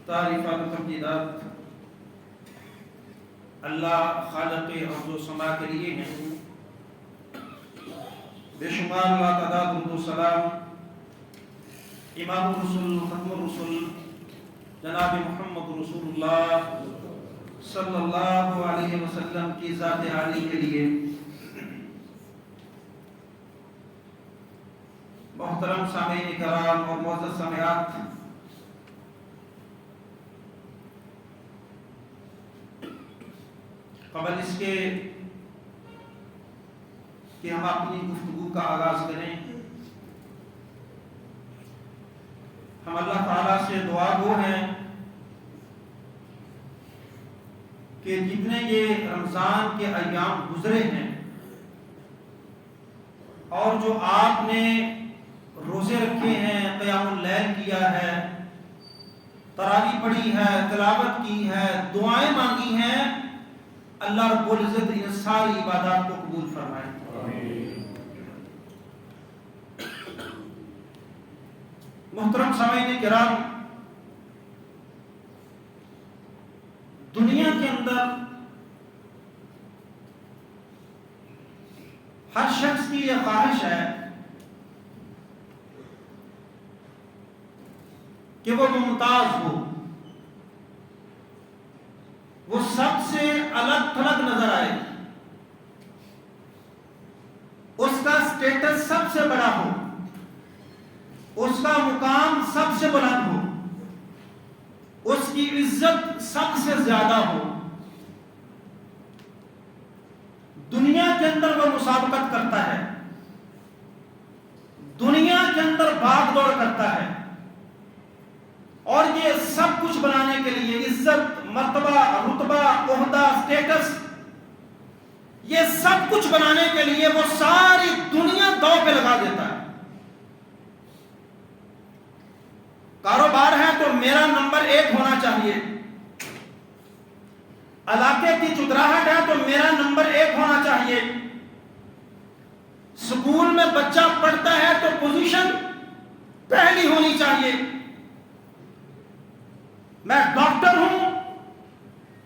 تعریفات و تمجیدات اللہ خالق ارض و سما کے لیے ہیں. بے شمار لاتعداد درود و سلام امام الرسل ختم الرسل جناب محمد رسول اللہ صلی اللہ علیہ وسلم کی ذات عالی کے لیے. محترم سامعین کرام اور معزز سامعات، قبل اس کے کہ ہم اپنی گفتگو کا آغاز کریں، ہم اللہ تعالیٰ سے دعا گو ہیں کہ جتنے یہ رمضان کے ایام گزرے ہیں اور جو آپ نے روزے رکھے ہیں، قیام اللیل کیا ہے، تراویح پڑھی ہے، تلاوت کی ہے، دعائیں مانگی ہیں، اللہ رب العزت ان ساری عبادات کو قبول فرمائے. محترم سامعین کرام، دنیا کے اندر ہر شخص کی یہ خواہش ہے کہ وہ ممتاز ہو، وہ سب سے الگ تھلگ نظر آئے، اس کا سٹیٹس سب سے بڑا ہو، اس کا مقام سب سے بلند ہو، اس کی عزت سب سے زیادہ ہو. دنیا کے اندر وہ مسابقت کرتا ہے، دنیا کے اندر بھاگ دوڑ کرتا ہے، اور یہ سب کچھ بنانے کے لیے عزت، مرتبہ، رتبہ، عہدہ، سٹیٹس، یہ سب کچھ بنانے کے لیے وہ ساری دنیا داؤ پہ لگا دیتا ہے. کاروبار ہے تو میرا نمبر 1 ہونا چاہیے، علاقے کی چودراہٹ ہے تو میرا نمبر 1 ہونا چاہیے، سکول میں بچہ پڑھتا ہے تو پوزیشن پہلی ہونی چاہیے، میں ڈاکٹر ہوں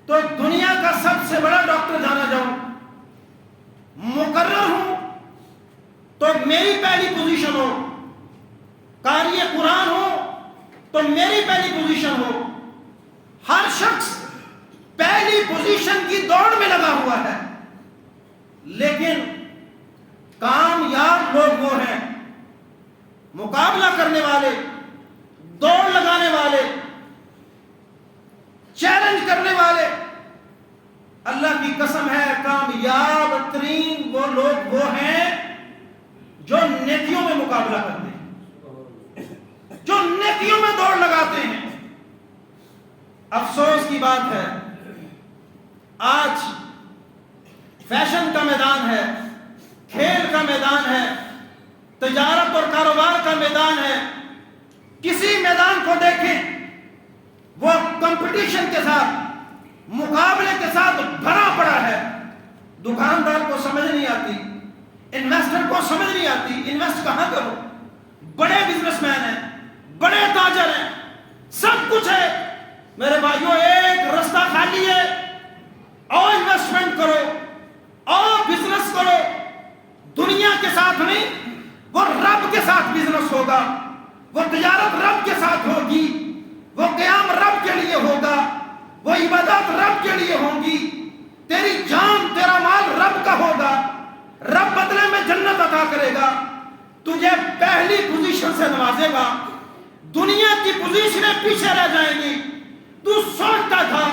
تو دنیا کا سب سے بڑا ڈاکٹر جانا جاؤں، مقرر ہوں تو میری پہلی پوزیشن ہو، قاری قرآن ہو تو میری پہلی پوزیشن ہو. ہر شخص پہلی پوزیشن کی دوڑ میں لگا ہوا ہے، لیکن کامیاب لوگ وہ ہیں، مقابلہ کرنے والے، دوڑ لگانے والے، چیلنج کرنے والے. اللہ کی قسم ہے کامیاب ترین وہ لوگ وہ ہیں جو نیکیوں میں مقابلہ کرتے ہیں، جو نیکیوں میں دوڑ لگاتے ہیں. افسوس کی بات ہے آج فیشن کا میدان ہے، کھیل کا میدان ہے، تجارت اور کاروبار کا میدان ہے. کسی میدان کو دیکھیں وہ کمپٹیشن کے ساتھ، مقابلے کے ساتھ بھرا پڑا ہے. دکاندار کو سمجھ نہیں آتی، انویسٹر کو سمجھ نہیں آتی انویسٹ کہاں کرو. بڑے بزنس مین ہیں، بڑے تاجر ہیں، سب کچھ ہے، میرے بھائیوں ایک رستہ خالی ہے، اور انویسٹمنٹ کرو اور بزنس کرو. دنیا کے ساتھ نہیں، وہ رب کے ساتھ بزنس ہوگا، وہ تجارت رب کے ساتھ ہوگی، وہ قیام رب کے لیے ہوگا، وہ عبادات رب کے لیے ہوں گی. تیری جان، تیرا مال رب کا ہوگا، رب بدلے میں جنت عطا کرے گا، تجھے پہلی پوزیشن سے نوازے گا. دنیا کی پوزیشنیں پیچھے رہ جائیں گی. تو سوچتا تھا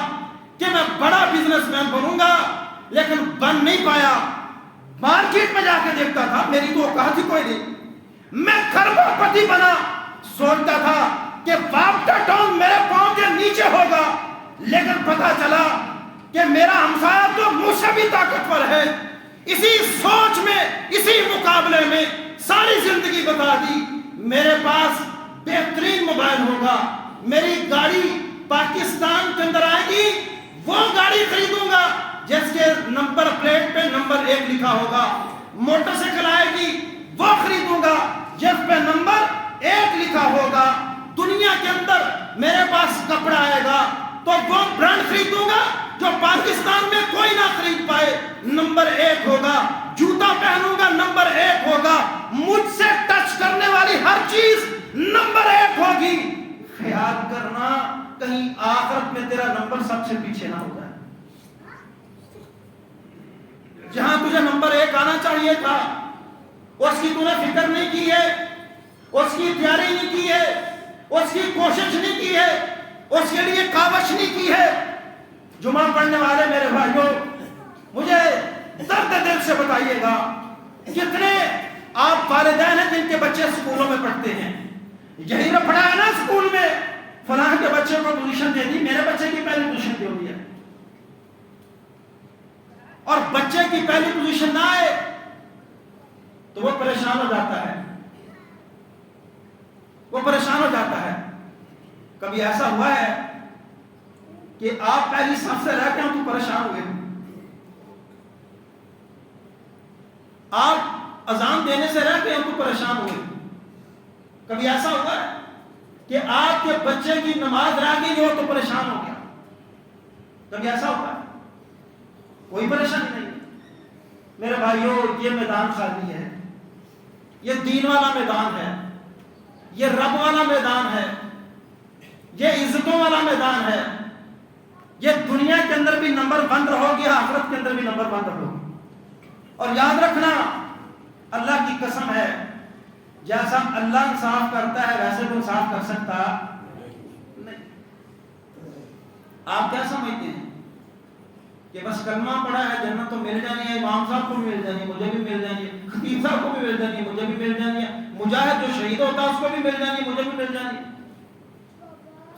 کہ میں بڑا بزنس مین بنوں گا، لیکن بن نہیں پایا. مارکیٹ میں جا کے دیکھتا تھا میری تو اوقات ہی کوئی نہیں. میں کروڑ پتی بنا، سوچتا تھا کہ واپٹا ٹاؤن میرے پاؤں کے نیچے ہوگا، لیکن پتا چلا کہ میرا ہمسایہ تو مجھ سے بھی طاقتور ہے. اسی سوچ میں، اسی مقابلے میں ساری زندگی بتا دی. میرے پاس بہترین موبائل ہوگا، میری گاڑی پاکستان کے اندر آئے گی، وہ گاڑی خریدوں گا جس کے نمبر پلیٹ پہ نمبر 1 لکھا ہوگا. موٹر سائیکل آئے گی، وہ خریدوں گا جس پہ نمبر 1 لکھا ہوگا. دنیا کے اندر میرے پاس کپڑا آئے گا تو وہ برانڈ خریدوں گا جو پاکستان میں کوئی نہ خرید پائے، نمبر 1 ہوگا۔ جوتا پہنوں گا، نمبر 1 ہوگا۔ مجھ سے ٹچ کرنے والی ہر چیز نمبر 1 ہوگی۔ خیال کرنا کہیں آخرت میں تیرا نمبر سب سے پیچھے نہ ہو جائے۔ جہاں تجھے نمبر 1 آنا چاہیے تھا اس کی تو نے فکر نہیں کی ہے، اس کی تیاری نہیں کی ہے، اس کی کوشش نہیں کی ہے، اس کے لیے کاوش نہیں کی ہے۔ جمعہ پڑھنے والے میرے بھائیوں، مجھے درد دل سے بتائیے گا، کتنے آپ والدین ہیں جن کے بچے اسکولوں میں پڑھتے ہیں، یہی رپڑا ہے نا اسکول میں، فلاں کے بچے کو پوزیشن دے دی، میرے بچے کی پہلی پوزیشن دے دی ہے، اور بچے کی پہلی پوزیشن نہ آئے تو وہ پریشان ہو جاتا ہے، وہ پریشان ہو جاتا ہے۔ کبھی ایسا ہوا ہے کہ آپ پہلی صف سے رہ کے ہم تو پریشان ہوئے، آپ اذان دینے سے رہ کے ہم تو پریشان ہوئے؟ کبھی ایسا ہوا ہے کہ آپ کے بچے کی نماز رہ گئی ہو تو پریشان ہو گیا؟ کبھی ایسا ہوتا ہے؟ کوئی پریشانی نہیں ہے میرے بھائیوں۔ یہ میدان خالی ہے، یہ دین والا میدان ہے، یہ رب والا میدان ہے، یہ عزتوں والا میدان ہے۔ یہ دنیا کے اندر بھی نمبر 1 رہو گی، آخرت کے اندر بھی نمبر 1 رہو گی۔ اور یاد رکھنا، اللہ کی قسم ہے، جیسا اللہ انصاف کرتا ہے ویسے تو انصاف کر سکتا نہیں۔ آپ کیا سمجھتے ہیں کہ بس کلمہ پڑھا ہے جنت تو مل جانی ہے، امام صاحب کو بھی مل جانی ہے، مجھے بھی مل جانی ہے، خطیب صاحب کو بھی مل جانی ہے، مجھے بھی مل جانی ہے، مجاہد جو شہید ہوتا ہے اس کو بھی مل جانی ہے، مجھے بھی مل جانی ہے؟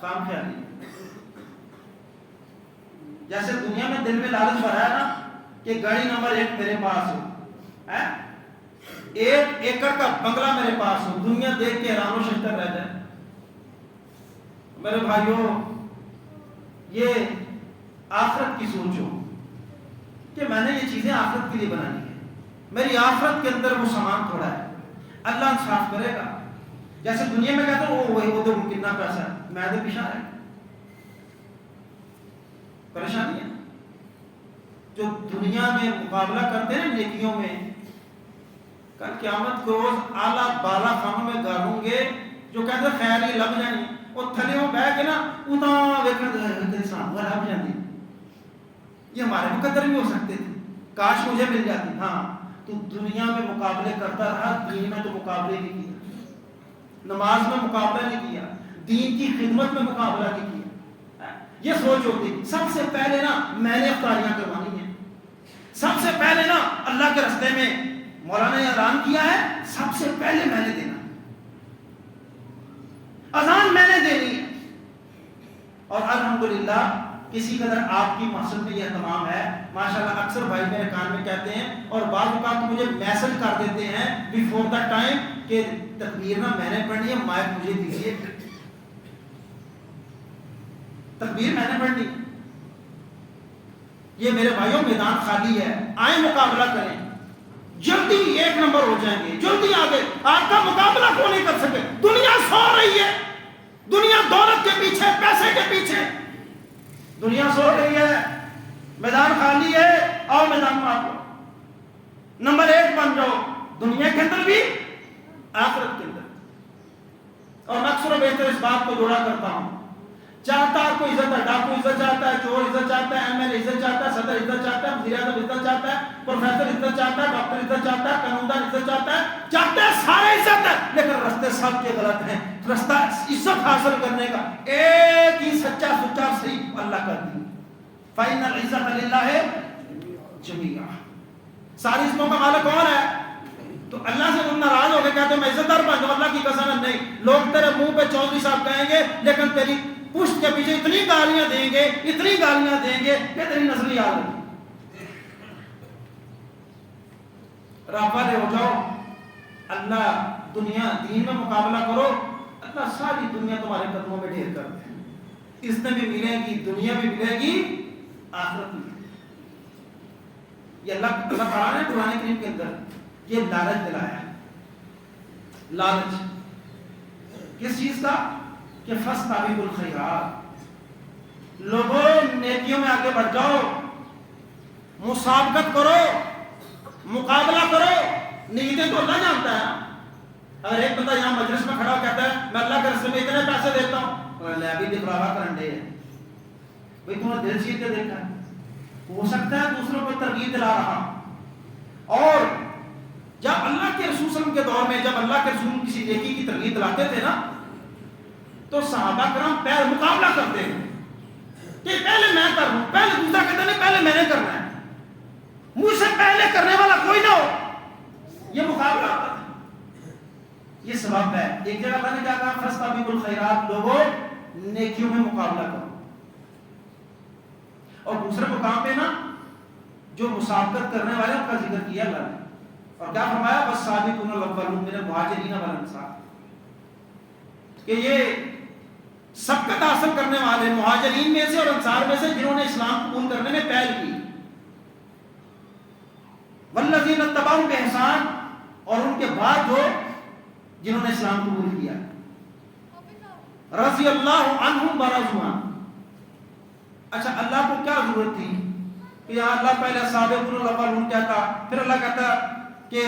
خام خیالی۔ جیسے دنیا میں دل میں لالچ بھرا ہے نا کہ گاڑی نمبر 1 میرے پاس ہو، 1 ایکڑ کا بنگلہ میرے پاس ہو، دنیا دیکھ کے حیران و شکر رہ جائے۔ میرے بھائیوں، یہ آخرت کی سوچ ہو کہ میں نے یہ چیزیں آخرت کے لیے بنانی ہے، میری آخرت کے اندر وہ سامان تھوڑا ہے، اللہ انصاف کرے گا۔ جیسے دنیا میں کہتے ہیں وہ تو کتنا پیسہ ہے، میں تو پیچھا ہے، پریشانی ہے۔ جو دنیا میں مقابلہ کرتے ہیں نیکیوں میں، کل قیامت کو روز اعلیٰ بالا خانوں میں گالوں گے، جو کہتے ہیں خیر ہی لب جانی، وہ تھلے ہوں بہ کے نا اتنا ویکھن انسان وہ لب جاتی۔ یہ ہمارے مقدر بھی ہو سکتے تھے، کاش مجھے مل جاتی۔ ہاں، تو دنیا میں مقابلے کرتا رہا، دین میں تو مقابلے نہیں کیا، نماز میں مقابلہ نہیں کیا، دین کی خدمت میں مقابلہ نہیں کیا۔ یہ سوچ ہوتی سب سے پہلے نا میں نے افطاریاں کروانی ہیں، سب سے پہلے نا اللہ کے راستے میں مولانا نے اعلان کیا ہے، سب سے پہلے میں نے دینا، اذان میں نے دینی ہے۔ اور الحمدللہ کسی قدر آپ کی مسجد میں یہ اہتمام ہے، ماشاءاللہ۔ اکثر بھائی میرے کان میں کہتے ہیں اور بعض اوقات مجھے میسج کر دیتے ہیں بیفور دا ٹائم کہ تکبیر نا میں نے پڑھنی ہے، مائک مجھے دیجیے، تکبیر میں نے پڑھنی۔ یہ میرے بھائیوں میدان خالی ہے، آئیں مقابلہ کریں، جلدی 1 نمبر ہو جائیں گے، جلدی آگے۔ آپ کا مقابلہ کیوں نہیں کر سکے؟ دنیا سو رہی ہے، دنیا دولت کے پیچھے، پیسے کے پیچھے دنیا سو رہی ہے، میدان خالی ہے، اور میدان میں آپ نمبر 1 بن جاؤ، دنیا کے اندر بھی آخرت کے اندر۔ اور اکثر و بیشتر اس بات کو جوڑا کرتا ہوں، چاہتا ہے کوئی عزت ہے، ڈاکو عزت چاہتا ہے، چور عزت چاہتا ہے، ایم ایل اے عزت چاہتا ہے، صدر عزت چاہتا ہے، وزیر اعظم عزت چاہتا ہے، پروفیسر عزت چاہتا ہے، ڈاکٹر عزت چاہتا ہے، قانوندان عزت چاہتا ہے، چاہتے ہیں سارے عزت ہے، لیکن رستے سب کے غلط ہیں۔ رستہ عزت حاصل کرنے کا ایک ہی سچا سچا صحیح اللہ کا دین، فإن العزت للہ جمیعا۔ ساری عزتوں کا مالک کون ہے؟ تو اللہ سے تم ناراض ہو کے کہتے میں عزت دار بن جاؤں، اللہ کی قسم ہے نہیں۔ لوگ تیرے منہ پہ چودھری صاحب کہیں گے، لیکن تیری پشت کے پیچھے اتنی گالیاں دیں گے، اتنی گالیاں دیں گے کہ تیری نسل یاد ہوگی۔ رب والے ہو جاؤ، اللہ دنیا دین میں مقابلہ کرو، اللہ ساری دنیا تمہارے قدموں میں ڈھیر کر دے، عزت بھی ملے گی، دنیا بھی ملے گی، آخرت بھی۔ یہ اللہ تعالیٰ نے قرآن کریم کے اندر یہ لالچ دلایا ہے۔ لالچ کس چیز کا؟ کہ فاستبقوا الخیرات، لوگوں نیکیوں میں آگے بڑھ جاؤ، مسابقت کرو، مقابلہ کرو، نیتیں تو اللہ جانتا ہے۔ اگر ایک بندہ یہاں مجلس میں کھڑا کہتا ہے میں اللہ کے راستے میں اتنے پیسے دیتا ہوں، اور ابھی دکھلاوا کرنڈے ہے بھائی، تم نے دل چیز کے دیکھا ہے، ہو سکتا ہے دوسروں کو ترغیب دلا رہا۔ اور جب اللہ کے رسول صلی اللہ علیہ وسلم کے دور میں جب اللہ کے رسول کسی نیکی کی ترغیب دلاتے تھے نا، تو صحابہ کرام پہلے مقابلہ کرتے ہیں کہ پہلے میں کروں، پہلے دوسرا کہتا نہیں پہلے میں نے کرنا ہے، مجھ سے پہلے کرنے والا کوئی نہ ہو، یہ مقابلہ ہوتا تھا۔ یہ سبب ہے۔ ایک جگہ اللہ نے کیا کہا، فاستبقوا الخیرات، لوگوں نیکیوں میں مقابلہ کرو۔ اور دوسرے مقام پہ نا جو مسابقت کرنے والے ان کا ذکر کیا اللہ نے، اور کیا فرمایا، والسابقون الاولون من المہاجرین والانصار، کہ یہ سبقت حاصل کرنے والے مہاجرین میں سے اور انصار میں سے جنہوں نے اسلام قبول کرنے میں پہل کی، والذین اتبعوا بإحسان، اور ان کے بعد جو جنہوں نے اسلام قبول کیا، رضی اللہ عنہم ورضوا عنہ۔ اچھا اللہ کو کیا ضرورت تھی کہ یہاں اللہ پہلے سابقون الاولون کہتا، پھر اللہ کہتا کہ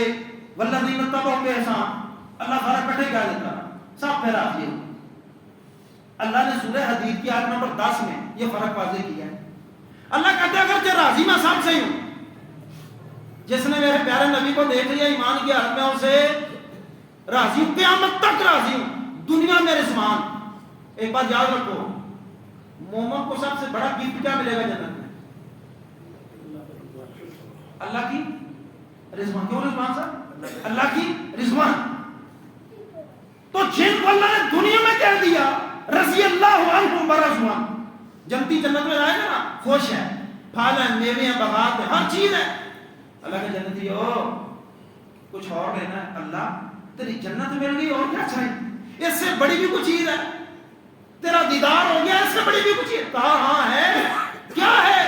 والذین اتبعوا بإحسان، اللہ فرق کٹے کیا دیتا، سب پہ راضی ہو۔ اللہ نے سورہ حدید کی آیت نمبر 10 میں یہ فرق واضح کیا ہے۔ اللہ کہتا ہے اگر راضی میں سب سے ہوں، جس نے میرے پیارے نبی کو دیکھ لیا ایمان کی حالت میں، اسے راضی ہوں، قیامت تک راضی ہوں، دنیا میں رضوان۔ ایک بات یاد رکھو، مومن کو سب سے بڑا گفٹ کیا ملے گا جنت میں؟ اللہ کی رضوان۔ کیوں رضوان صاحب؟ اللہ کی رضوان۔ تو جن کو اللہ نے دنیا میں کہہ دیا رضی اللہ عنہم ورضوا عنہ، جنتی جنت میں جائے گا نا، خوش ہے، پھل ہیں، میوے ہیں، باغات ہیں، ہر چیز ہے۔ اللہ کے جنتی ہو کچھ اور لینا ہے، اللہ تیری جنت مل گئی اور کیا چاہیے، اس سے بڑی بھی کچھ چیز ہے، تیرا دیدار ہو گیا، اس سے بڑی بھی کچھ چیز۔ کہا ہاں ہے، کیا ہے؟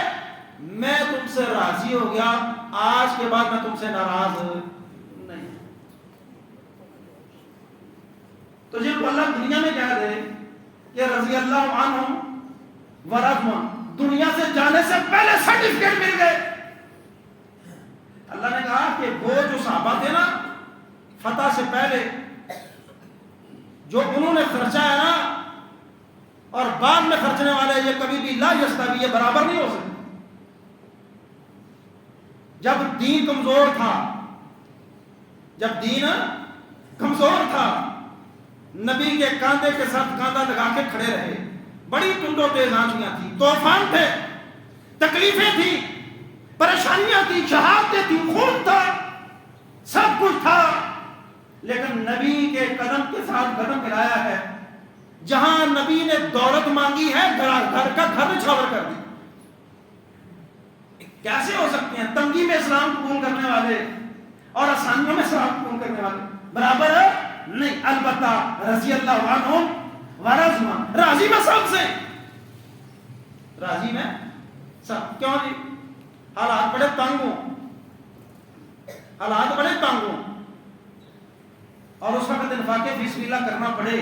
میں تم سے راضی ہو گیا، آج کے بعد میں تم سے ناراض نہیں۔ تو جن کو اللہ دنیا میں کہہ دے کہ رضی اللہ عنہم ورضوا عنہ، دنیا سے جانے سے پہلے سرٹیفکیٹ مل گئے۔ اللہ نے کہا کہ وہ جو صحابہ تھے نا فتح سے پہلے، جو انہوں نے خرچہ ہے نا اور بعد میں خرچنے والے، یہ کبھی بھی لا یستوی، یہ برابر نہیں ہو سکتے۔ جب دین کمزور تھا، جب دین کمزور تھا، نبی کے کاندھے کے ساتھ کاندھا لگا کے کھڑے رہے، بڑی ٹنڈ و تیز آندھیاں تھی، طوفان تھے، تکلیفیں تھی، پریشانیاں تھی، شہادتیں تھی، خون تھا، سب کچھ تھا، لیکن نبی کے قدم کے ساتھ قدم ملایا ہے۔ جہاں نبی نے دولت مانگی ہے، گھر کا گھر نچھاور کر دی۔ کیسے ہو سکتے ہیں تنگی میں اسلام قبول کرنے والے اور آسانیوں میں اسلام قبول کرنے والے برابر نہیں؟ البتہ رضی اللہ عنہم ورضوا عنہ، راضی میں سب سے، راضی میں سب۔ کیوں جی؟ حالات بڑے تنگ ہوں، حالات بڑے تنگ ہوں، اور اس وقت انفاق فی سبیل اللہ کرنا پڑے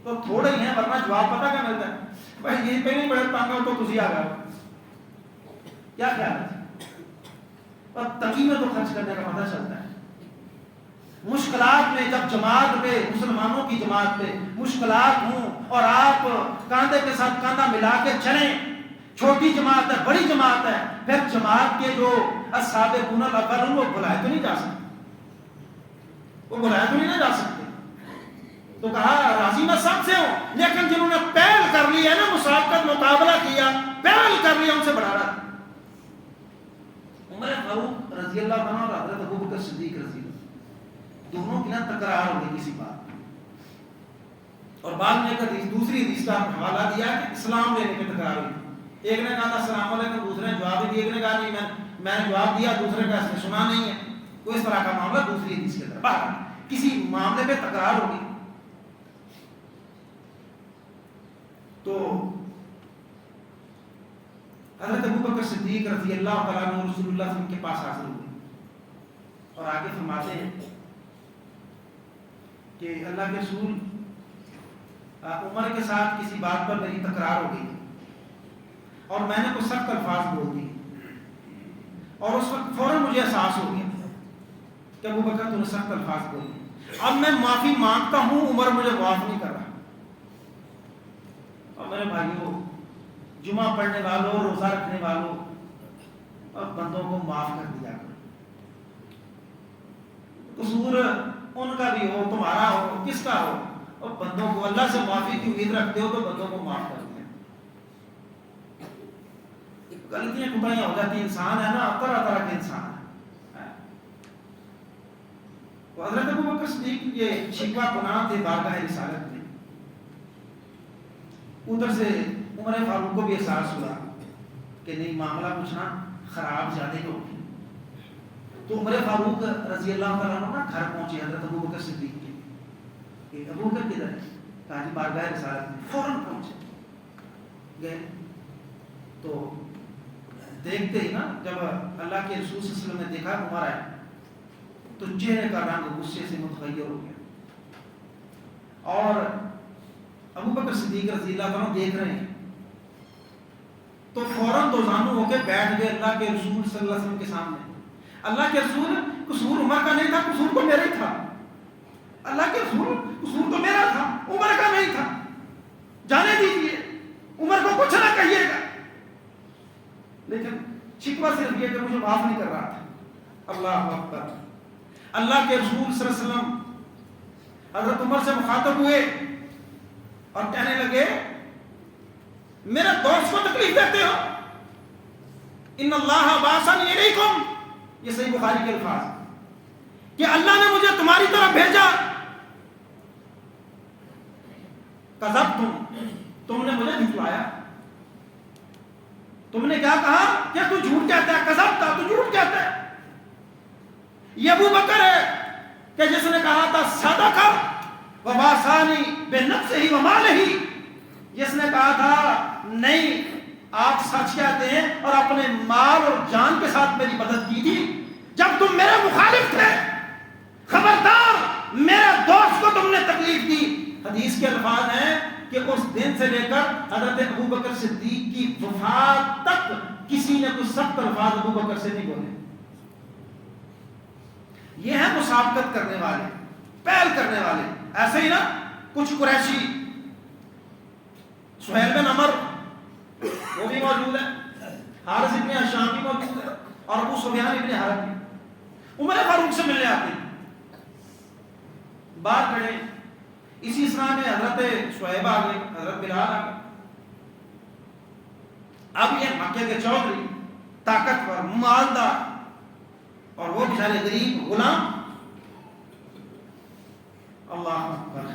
تو تھوڑے ہی ہیں، ورنہ جواب پتہ کیا ملتا ہے، بھائی یہ پہ نہیں بڑے تنگ ہو تو تسی آ گئے، کیا خیال ہے؟ اور تنگی میں تو خرچ کرنے کا پتہ چلتا ہے۔ مشکلات میں جب جماعت پہ، مسلمانوں کی جماعت پہ مشکلات ہوں اور آپ کاندھے کے ساتھ کاندھا ملا کے چلیں، چھوٹی جماعت ہے، بڑی جماعت ہے، پھر جماعت کے جو السابقون الاولون وہ بلائے تو نہیں جا سکتے، وہ بلائے تو نہیں جا سکتے۔ تو کہا راضی میں سب سے ہوں، لیکن جنہوں نے پہل کر لی ہے نا، مسابقت مقابلہ کیا، پہل کر لیا، ان سے بڑھا رہا۔ عمر فاروق رضی اللہ عنہ اور حضرت ابوبکر صدیق رضی اللہ دونوں کی نا تکرار ہو گئی کسی بات، اور بعد میں ایک حدیث، دوسری حدیث کا حوالہ دیا کہ اسلام لینے کی تکرار ہوئی۔ ایک نے کہا تھا السلام علیکم، دوسرے نے جواب دیا، ایک نے کہا نہیں میں نے جواب دیا، دوسرے کا اس نے سنا نہیں ہے، تو اس طرح کا معاملہ دوسری حدیث کے طرف باہر کسی معاملے پہ تکرار ہوگی۔ تو حضرت ابوبکر صدیق رضی اللہ تعالیٰ عنہ رسول اللہ صلی اللہ علیہ وسلم کے پاس حاضر ہوئے اور آگے فرماتے ہیں کہ اللہ کے رسول، عمر کے ساتھ کسی بات پر میری تکرار ہو گئی، اور میں نے کوئی سخت الفاظ بول دیے، اور اس وقت فوراً مجھے احساس ہو گیا کہ ابو بکر تو نے سخت الفاظ بول دیے، اب میں معافی مانگتا ہوں، عمر مجھے معاف نہیں کر رہا۔ اور میرے بھائیوں، جمعہ پڑھنے والوں، روزہ رکھنے والوں، اور بندوں کو معاف کر دیا کرو۔ قصور ان کا بھی ہو، تمہارا ہو، کس کا ہو، اور بندوں کو اللہ سے معافی کی امید رکھتے ہو تو بندوں کو معاف کر دیا۔ غلطیاں کوتاہیاں ہو جاتی، انسان ہے نا، طرح طرح کے انسان ہے۔ تو حضرت ابو بکر صدیق یہ شکوہ کناں تھے بارگاہ رسالت میں، ادھر سے عمر فاروق کو بھی احساس ہوا کہ نہیں، معاملہ کچھ نہ خراب زیادہ ہو گیا۔ تو عمر فاروق رضی اللہ تعالیٰ عنہ نا گھر پہنچے حضرت ابو بکر صدیق کے، کہ ابو بکر کدھر ہے؟ کہا جی بارگاہ رسالت میں۔ فوراً پہنچے گئے، تو دیکھتے ہی نا جب اللہ کے رسول صلی اللہ علیہ وسلم نے دیکھا عمر آئے تو چہرے کا رنگ غصے سے متغیر ہو گیا، اور ابو بکر صدیق رضی اللہ عنہ دیکھ رہے ہیں تو فوراً دوزانو ہو کے بیٹھ گئے اللہ کے رسول صلی اللہ علیہ وسلم کے سامنے۔ اللہ کے رسول، قصور عمر کا نہیں تھا، قصور تو میرا ہی تھا۔ اللہ کے رسول، قصور تو میرا تھا، عمر کا نہیں تھا، جانے دیجیے، عمر کو کچھ نہ کہیے گا۔ لیکن شکوہ صرف یہ کہ مجھے معاف نہیں کر رہا تھا۔ اللہ اکبر۔ اللہ کے رسول صلی اللہ علیہ وسلم حضرت عمر سے مخاطب ہوئے اور کہنے لگے، میرے دوست کو تکلیف دیتے ہو، ان اللہ بعثنی الیکم، یہ صحیح بخاری کے الفاظ کہ اللہ نے مجھے تمہاری طرف بھیجا، کذبتم، تم نے مجھے جھٹلایا، تم نے کیا کہا کہ تو جھوٹ کہتا ہے، کذبتا، تو جھوٹ کہتا ہے۔ یہ ابو بکر ہے کہ جس نے کہا تھا صدق وباسانی بنفسہ ومالہ، جس نے کہا تھا نہیں آپ سچ کہتے ہیں اور اپنے مال اور جان کے ساتھ میری مدد کی تھی جب تم میرے مخالف تھے، خبردار میرے دوست کو تم نے تکلیف دی۔ حدیث کے الفاظ ہیں کہ اس دن سے لے کر حضرت ابو بکر صدیق کی وفات تک کسی نے کوئی سخت الفاظ ابو بکر سے نہیں بولے۔ یہ ہیں مسابقت کرنے والے، پہل کرنے والے۔ ایسے ہی نا کچھ قریشی، سہیل بن عمر وہ بھی موجود ہے، حارث ابن ہشام بھی موجود ہے، اور ابو سفیان ابن حرب بھی عمر فاروق سے ملنے آتے ہیں، باہر کھڑے۔ اسی اسلام میں حضرت شعیب آ گئے، حضرت بلال آ گئے۔ اب یہ مکے کے چودھری، طاقتور، مالدار، اور وہ بیچارے غریب غلام۔ اللہ اکبر۔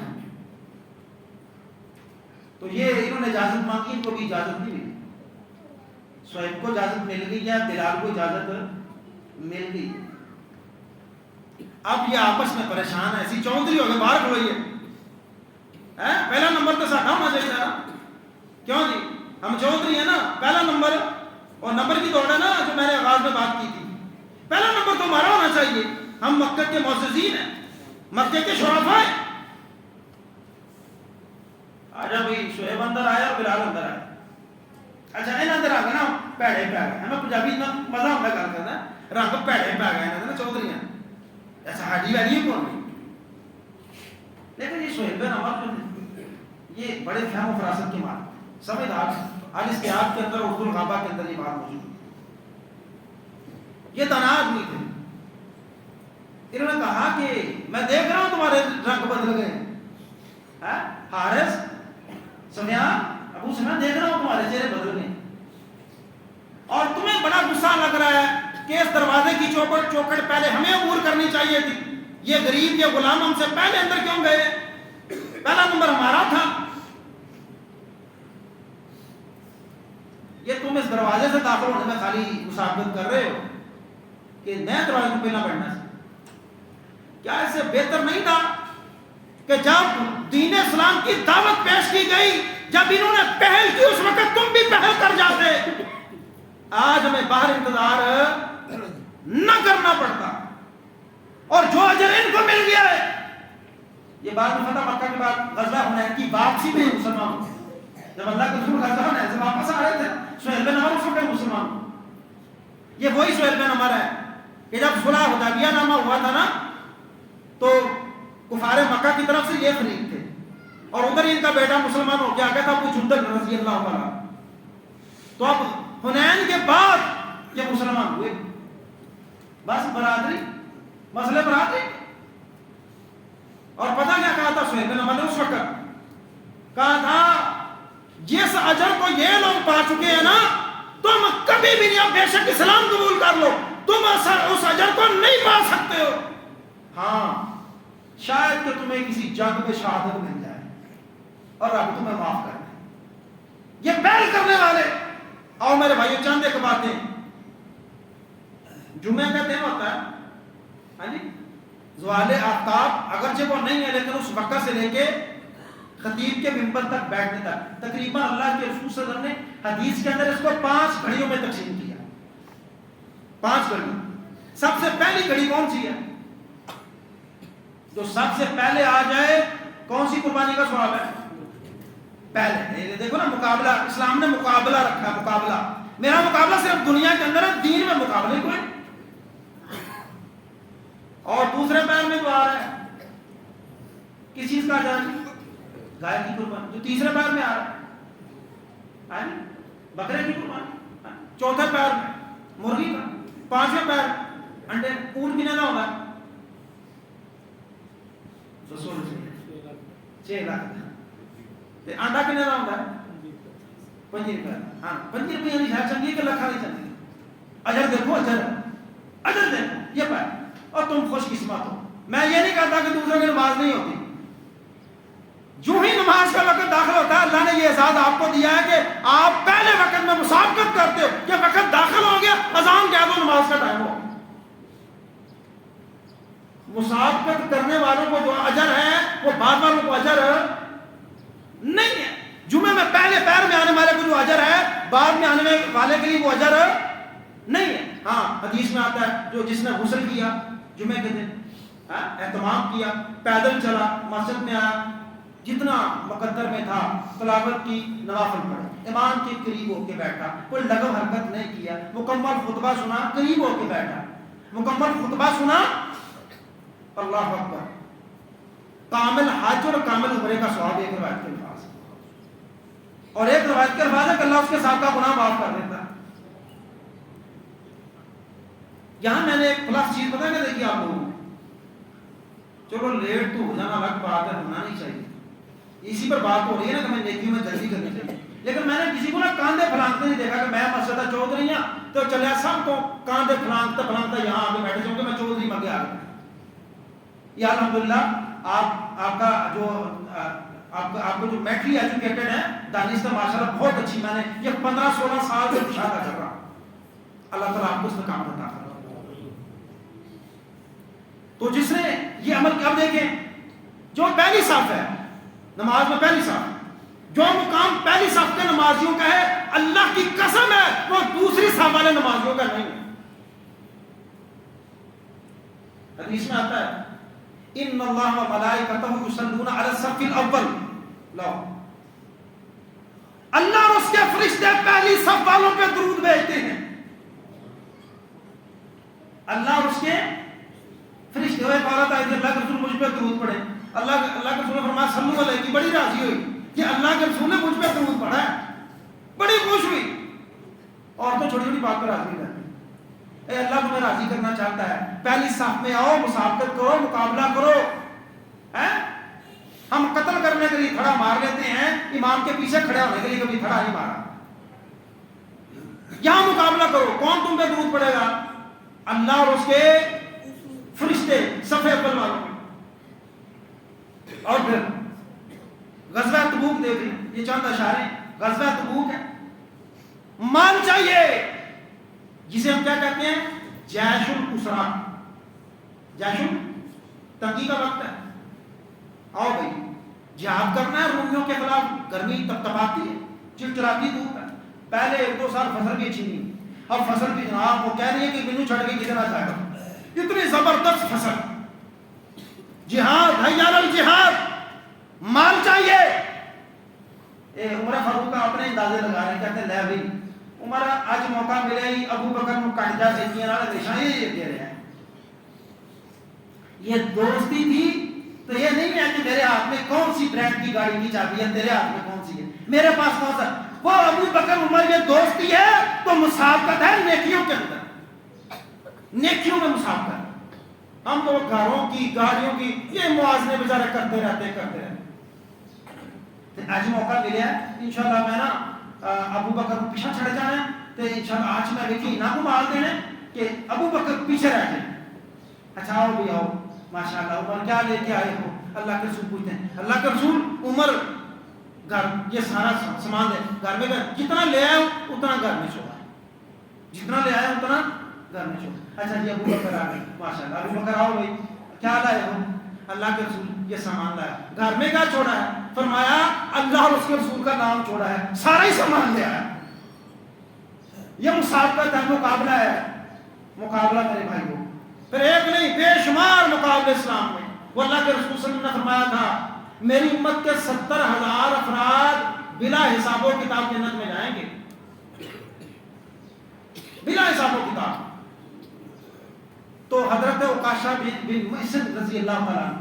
تو یہ انہوں نے اجازت مانگی، ان کو بھی اجازت نہیں ملی۔ شعیب کو اجازت مل گئی یا بلال کو اجازت مل گئی۔ اب یہ آپس میں پریشان ہے، ایسی چودھری ہو گئے، باہر کھڑوئیے، پہلا نمبر تو ساڈا ہونا چاہیے نا، کیوں جی ہم چودھری ہیں نا، پہلا نمبر، اور نمبر کی دوڑ ہے نا جو میں نے آغاز میں بات کی تھی، پہلا نمبر تو ہمارا ہونا چاہیے، ہم مکہ کے معززین ہیں، مکہ کے شرفاء ہیں۔ آجا بھائی، شعیب اندر آیا اور بلال اندر آیا۔ اچھا این اندر آ گئے نا، پیڑے پہ آ گئے، ہمیں پنجابی میں مزہ ہوں گا گل کرنا، رنگ پیڑے پہ آ گئے نا چودھری ہیں، ایسا ہاڈی والی ہے کون نہیں۔ لیکن یہ شعیب بن عمر جو یہ بڑے فہم و فراست کے مالک، سمجھدار، آج اس دیہات کے اندر اردو الغابہ کے اندر یہ بات موجود ہے۔ یہ دانا آدمی تھے، انہوں نے کہا کہ میں دیکھ رہا ہوں تمہارے رنگ بدل گئے، حارث، سفیان، ابو سفیان، دیکھ رہا ہوں تمہارے چہرے بدل گئے، اور تمہیں بڑا غصہ لگ رہا ہے کہ اس دروازے کی چوکھٹ پہلے ہمیں عبور کرنی چاہیے تھی، یہ غریب، یہ غلام ہم سے پہلے اندر کیوں گئے، پہلا نمبر ہمارا تھا، یہ تم اس دروازے سے داخل ہونے میں خالی مسابقت کر رہے ہو کہ نئے دروازے کو پہلا بڑھنا ہے۔ کیا اس سے بہتر نہیں تھا کہ جب دین اسلام کی دعوت پیش کی گئی، جب انہوں نے پہل کی اس وقت تم بھی پہل کر جاتے، آج ہمیں باہر انتظار نہ کرنا پڑتا، اور جو اجر ان کو مل گیا ہے۔ یہ بعد میں فتح مکہ کے بعد غزوہ حنین کی واپسی میں مسلمان، جب اللہ کے رسول غزوہ حنین سے واپس آ رہے تھے سہیل بن عمر اس وقت مسلمان. یہ وہی سہیل بن عمر ہے کہ جب صلح حدیبیہ نامہ ہوا تھا نا تو کفار مکہ کی طرف سے یہ فریق تھے اور ادھر ان کا بیٹا مسلمان ہو گیا تھا ابو جندل رضی اللہ عنہ. تو اب حنین کے بعد یہ مسلمان ہوئے. بس برادری مسئلے برادری. اور پتہ کیا کہا تھا سہیل بن عمر نے اس وقت؟ کہا تھا جس اجر کو یہ لوگ پا چکے ہیں نا تم کبھی بھی نہیں, بے شک اسلام قبول کر لو, تم اس اجر کو نہیں پا سکتے ہو. ہاں شاید کہ تمہیں کسی جنگ میں شہادت مل جائے اور رب تمہیں معاف کر دے. یہ پہل کرنے والے. اور میرے بھائیو چند ایک باتیں. جمعہ کا دن ہوتا ہے, ہاں جی, زوال آفتاب اگرچہ وہ نہیں ہے لیکن اس وقت سے لے کے خطیب کے منبر تک بیٹھنے تک تقریباً اللہ کے رسول صلی اللہ علیہ وسلم نے حدیث کے اندر اس کو 5 گھڑیوں میں تقسیم کیا. 5 گھڑیوں. سب سے پہلی گھڑی کون سی ہے؟ جو سب سے پہلے آ جائے. کون سی قربانی کا سواب ہے؟ پہلے دیکھو نا, مقابلہ. اسلام نے مقابلہ رکھا. مقابلہ, میرا مقابلہ صرف دنیا کے اندر ہے, دین میں مقابلے کوئی. اور دوسرے پیر میں جو آ رہا ہے کس چیز کا آ جائے؟ گائے کی قربانی. جو تیسرے پیر میں آ رہا ہے بکرے کی قربانی. چوتھے پیر میں مرغی کا. 5ویں پیر انڈے. اونٹ کتنے کا ہوگا؟ 6 لاکھ. انڈا کتنے کا ہوتا ہے؟ 5 روپے. ہاں 5 روپے یعنی شاید چنگی کہ لکھا نہیں چنگی. اجر دیکھو, اجر اجر دیکھو. یہ پیر. اور تم خوش قسمت ہو. میں یہ نہیں کہتا کہ دوسروں کی نماز نہیں ہوتی. جو ہی نماز کا وقت داخل ہوتا ہے اللہ نے یہ اعزاز آپ کو دیا ہے کہ آپ پہلے وقت میں مسابقت کرتے ہو. یہ وقت داخل ہو گیا, اذان کہہ دو, نماز کا ٹائم ہو. مسابقت کرنے والوں کو جو اجر ہے وہ بعد والوں کو اجر نہیں ہے. جمعے میں پہلے پیر میں آنے والے کو جو اجر ہے بعد میں آنے والے کے لیے وہ اجر نہیں ہے. ہاں حدیث میں آتا ہے جو جس نے غسل کیا جمعے کے دن, اہتمام کیا, پیدل چلا, مسجد میں آیا, جتنا مقدر میں تھا تلاوت کی, نوافل پڑھے, امام کے قریب ہو کے بیٹھا, کوئی لغو حرکت نہیں کیا, مکمل خطبہ سنا, قریب ہو کے بیٹھا, مکمل خطبہ سنا, اللہ اکبر. کامل حج اور کامل عمرے کا ثواب ایک روایت کے الفاظ. اور ایک روایت کے الفاظ ہے کہ اللہ اس کے ساتھ کا گناہ معاف کر دیتا ہے. یہاں میں نے ایک خلاص چیز بتا کے دیکھی آپ لوگوں کو. چلو لیٹ تو ہو جانا الگ بات ہے, ہونا نہیں چاہیے, اسی پر بات ہو رہی ہے نا کہ میں نیکیوں میں جلدی کرنی چاہیے. لیکن میں نے کسی کو نا کاندھے پھلانگتے نہیں دیکھا کہ میں مسجدہ چودھری ہوں تو چلے سب کو کاندھے پھلانگتا پھلانگتا یہاں آگے بیٹھے جاؤں کہ میں چودھری مگے آ گیا. یہ الحمدللہ آپ کا جو آپ کو جو میٹری ایجوکیٹڈ ہے دانشتہ ماشاءاللہ بہت اچھی. میں نے یہ 15-16 سال سے مشاہدہ کر رہا ہوں. اللہ تعالیٰ آپ کو اس میں کام عطا کرے. تو جس نے یہ عمل کیا, اب دیکھیں جو پہلی صف ہے نماز میں, پہلی صف, جو مقام پہلی صف کے نمازیوں کا ہے اللہ کی قسم ہے وہ دوسری صف والے نمازیوں کا نہیں ہے. حدیث میں آتا ہے ان اللہ و ملائکتہ یصلون علی الصف الاول. اللہ اور اس کے فرشتے پہلی صف والوں پہ درود بھیجتے ہیں. اللہ اور اس کے فرشتے, ہوئے عورت آئی تھی اللہ کے رسول مجھ پہ درود پڑھے. اللہ کے رسول نے فرمایا صلو علیہ کی, بڑی راضی ہوئی کہ اللہ کے رسول نے مجھ پہ درود پڑھا ہے, بڑی خوش ہوئی. اور تو چھوٹی چھوٹی بات پر راضی رہتی. اے اللہ تمہیں راضی کرنا چاہتا ہے, پہلی صف میں آؤ, مسابقت کرو, مقابلہ کرو. ہم قتل کرنے کے لیے تھڑا مار لیتے ہیں, امام کے پیچھے کھڑے ہونے کے لیے کبھی تھڑا نہیں مارا. یہاں مقابلہ کرو, کون تم پہ درود پڑے گا؟ اللہ اور اس کے فرشتے صف اول والوں. اور پھر غزوہ تبوک دیکھ لیں, یہ چند اشارے. غزوہ تبوک ہے, مال چاہیے, جسے ہم کیا کہتے ہیں جیش الاسرا. جیش تنگی کا وقت ہے, آؤ بھائی جہاد کرنا ہے رومیوں کے خلاف. گرمی تپتپاتی ہے, چلچلاتی دھوپ ہے. پہلے 1-2 سال فصل بھی اچھی نہیں, اب فصل بھی جناب وہ کہہ رہی ہے کہ مینو چھڑ کے کدھر آ جائے گا. اتنی زبردست فصل. جہاد حی علی الجہاد, مال چاہیے. عمر فاروق کا اپنے اندازے لگا رہے ہیں, کہتے ہیں لے بھائی عمر اج موقع ملے ہی ابو بکر کو کانجا دیکھیے نال نشان یہ دے رہے ہیں. یہ دوستی تھی تو یہ نہیں ہے کہ میرے ہاتھ میں کون سی برانڈ کی گاڑی کی چابی ہے, تیرے ہاتھ میں کون سی ہے, میرے پاس کون سا. وہ ابو بکر عمر یہ دوستی ہے تو مسابقت ہے نیکیوں کے اندر, نیکیوں میں مسابقت. ہم تو گھروں کی گاڑیوں کی یہ موازنے بیچارے کرتے رہتے. آج موقع ملے ہے انشاءاللہ میں نا ابو بکر کو پیچھے چھڑ جانا ہے تو انشاءاللہ آج میں دیکھی نہ کو مال دینے کہ ابو بکر پیچھے رہ جائیں. اچھا آؤ بھی آؤ ماشاءاللہ عمر کیا لے کے آئے ہو. اللہ کے رسول پوچھتے ہیں اللہ کے رسول عمر گھر یہ سارا سامان ہے گھر میں جتنا لے آئے اتنا گھر میں چھوڑا ہے, جتنا لے آئے اتنا گھر میں چھوڑا. اچھا جی ابو بکر آ گئے ماشاءاللہ. ابو بکر آؤ بھائی کیا لائے ہو. اللہ کے رسول یہ سامان لایا. گھر میں کیا چھوڑا ہے. فرمایا اللہ اور اس کے رسول کا نام چھوڑا ہے, سارا ہی سامان لے آیا. یہ مسابقت ہے, مقابلہ ہے, مقابلہ میرے بھائی ہو. پھر ایک نہیں بے شمار مقابلے اسلام میں. وہ اللہ کے رسول صلی اللہ علیہ وسلم نے فرمایا تھا میری امت کے 70,000 افراد بلا حساب و کتاب جنت میں جائیں گے, بلا حساب و کتاب. تو حضرت عکاشہ بن محصن رضی اللہ تعالیٰ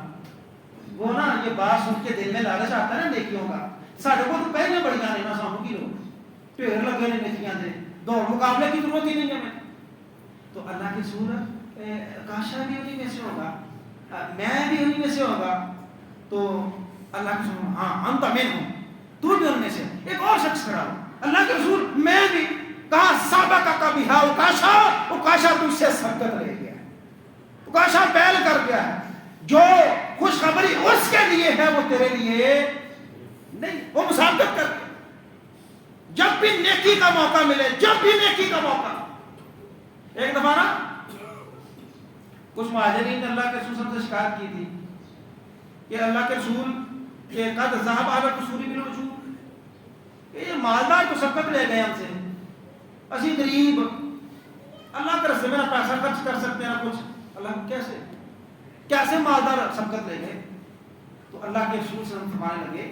وہ نا یہ بات سن کے دل میں لالچ آتا ہے نا نیکیوں کا. ساڑھے کو تو پہلے بڑی جانے نا ساموں کی لوگ ٹھیر لگے نے نیکیاں دے دوڑ مقابلے کی ضرورت ہی نہیں ہے. تو اللہ کی سور عکاشہ بھی انہی میں سے ہوگا, میں بھی انہی میں سے ہوگا. تو اللہ کی سور ہاں ہم تو میں ہوں, تو بھی ان میں سے. ایک اور شخص کھڑا ہو اللہ کے رسول میں بھی. کہا صحابہ کا کبھی ہے عکاشہ تجھ سے سبقت لے گیا, عکاشہ پہل کر گیا ہے. جو خوشخبری اس کے لیے ہے وہ تیرے لیے نہیں. وہ مسابقت کر جب بھی نیکی کا موقع ملے, جب بھی نیکی کا موقع. ایک دفعہ نا کچھ مہاجرین نے اللہ کے رسول سے شکایت کی تھی کہ اللہ کے رسول کہ قد ذهب على القصور بالوجوه, یہ مالدار تو سبقت لے گئے ہم سے, اسی غریب اللہ کے راستے میں نہ پیسہ خرچ کر سکتے ہیں نہ کچھ. اللہ کیسے مالدار سبقت لے گئے. تو اللہ کے رسول سے فرمانے لگے,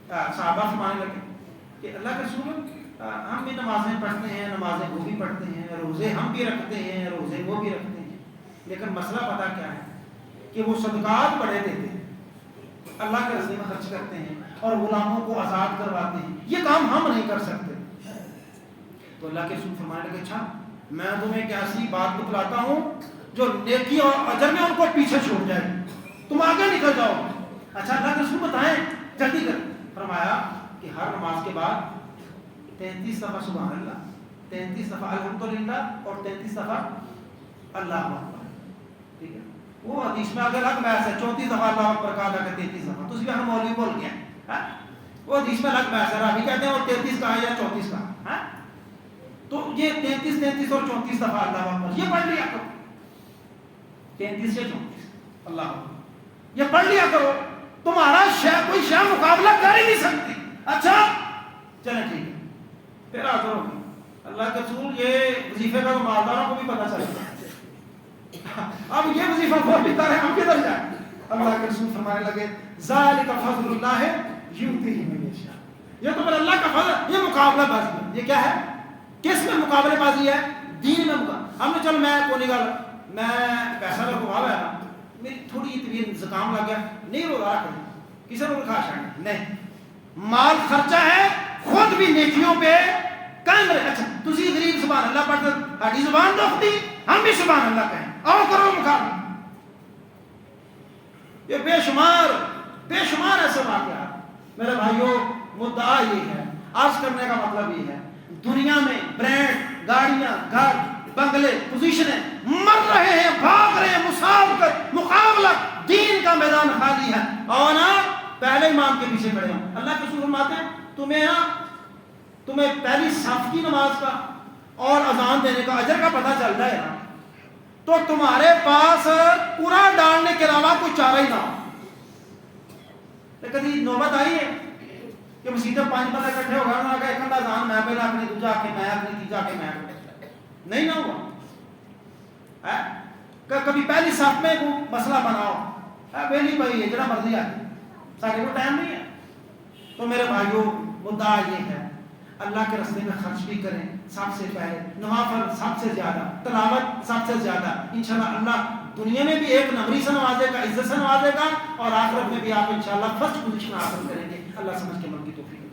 صحابہ فرمانے لگے کہ اللہ کے رسول ہم بھی نمازیں پڑھتے ہیں, نمازیں وہ بھی پڑھتے ہیں, روزے ہم بھی رکھتے ہیں, روزے وہ بھی رکھتے ہیں, لیکن مسئلہ پتہ کیا ہے کہ وہ صدقات بڑے دیتے ہیں, اللہ کے راستے میں خرچ کرتے ہیں اور غلاموں کو آزاد کرواتے ہیں. یہ کام ہم نہیں کر سکتے. تو اللہ کے رسول فرمانے لگے اچھا میں تمہیں ایک ایسی بات بتلاتا ہوں جو نیکی اور اجر میں ان کو پیچھے چھوڑ جائے, تم آگے نکل جاؤ. اچھا اللہ کے رسول بتائیں جلدی کر. فرمایا کہ ہر نماز کے بعد 33 دفعہ سبحان اللہ, 33 دفعہ الحمدللہ اور 33 دفعہ اللہ اکبر. ٹھیک ہے, وہ حدیث میں اگر الگ بحث ہے 34 دفعہ اللہ اکبر کہا جا کے 33 دفعہ, تو اس میں ہم مولوی بول گیا وہ حدیث میں الگ بحث ہے, راوی کہتے ہیں اور 33 کہا یا 34 کہا. تو یہ 33 اور 34 دفعہ اللہ اکبر یہ پڑھ لیا کرو, 33 سے 34 اللہ اکبر یہ پڑھ لیا کرو. تمہارا کوئی شے مقابلہ کر ہی نہیں سکتی. اچھا چلیں ٹھیک ہے, پھر آ کرو. اللہ کے رسول یہ وظیفے کا تو مالداروں کو بھی پتہ چلتا ہے. اب یہ وظیفہ وہ بھی کریں, ہم کدھر جائیں. اللہ کے رسول فرمانے لگے ذالک فضل اللہ یؤتیہ من یشاء. یہ تو پھر اللہ کا فضل, یہ مقابلہ بازی ہے. یہ کیا ہے, کس میں مقابلے بازی ہے, دین میں مقابلہ. ہم نے چل میں کو نہیں گل میں پیسہ کا مقابلہ ہے نا, میری تھوڑی طبیعت زکام لگ گیا, نہیں رو رہا کسی نے کھا شاید نہیں, مال خرچہ ہے, خود بھی نیکیوں پہ قائم رہے. اچھا تسی غریب سبحان اللہ پڑھتے, ہماری زبان دکھتی, ہم بھی سبحان اللہ کہیں, آؤ کرو مقابلہ. یہ بے شمار ایسے واقعات میرے بھائیوں. مدعا یہ ہے, عرض کرنے کا مطلب یہ ہے, دنیا میں برانڈ, گاڑیاں, گھر, بنگلے, پوزیشنیں مر رہے ہیں, بھاگ رہے ہیں, مسابقت, مقابلہ, دین کا میدان خالی ہے اور نا پہلے امام کے پیچھے کھڑے ہوں. اللہ کے رسول فرماتے ہیں تمہیں پہلی صف کی نماز کا اور اذان دینے کا اجر کا پتہ چل جائے نا تو تمہارے پاس پورا ڈالنے کے علاوہ کوئی چارہ ہی نہ ہو. کبھی نوبت آئی ہے کہ مسیدیں 5 بندے اکٹھے ہو گئے نا, ایک گھنٹہ اذان میں پہلے اپنی دوجا کے میں اپنی تیجا کے میں نہیں نہ ہوا. کبھی پہلی صف میں کوئی مسئلہ بناؤ, ویلی بھائی ہے جڑا مرضی آ سارے کو ٹائم نہیں ہے. تو میرے بھائیوں مدعا یہ ہے اللہ کے راستے میں خرچ بھی کریں، سب سے پہلے نوافل سب سے زیادہ، تلاوت سب سے زیادہ، انشاءاللہ اللہ دنیا میں بھی ایک نمبری سے نوازے گا، عزت سے نوازے گا، اور آخرت میں بھی آپ انشاءاللہ فرسٹ پوزیشن حاصل کریں گے۔ اللہ سمجھ کے من کی توفیق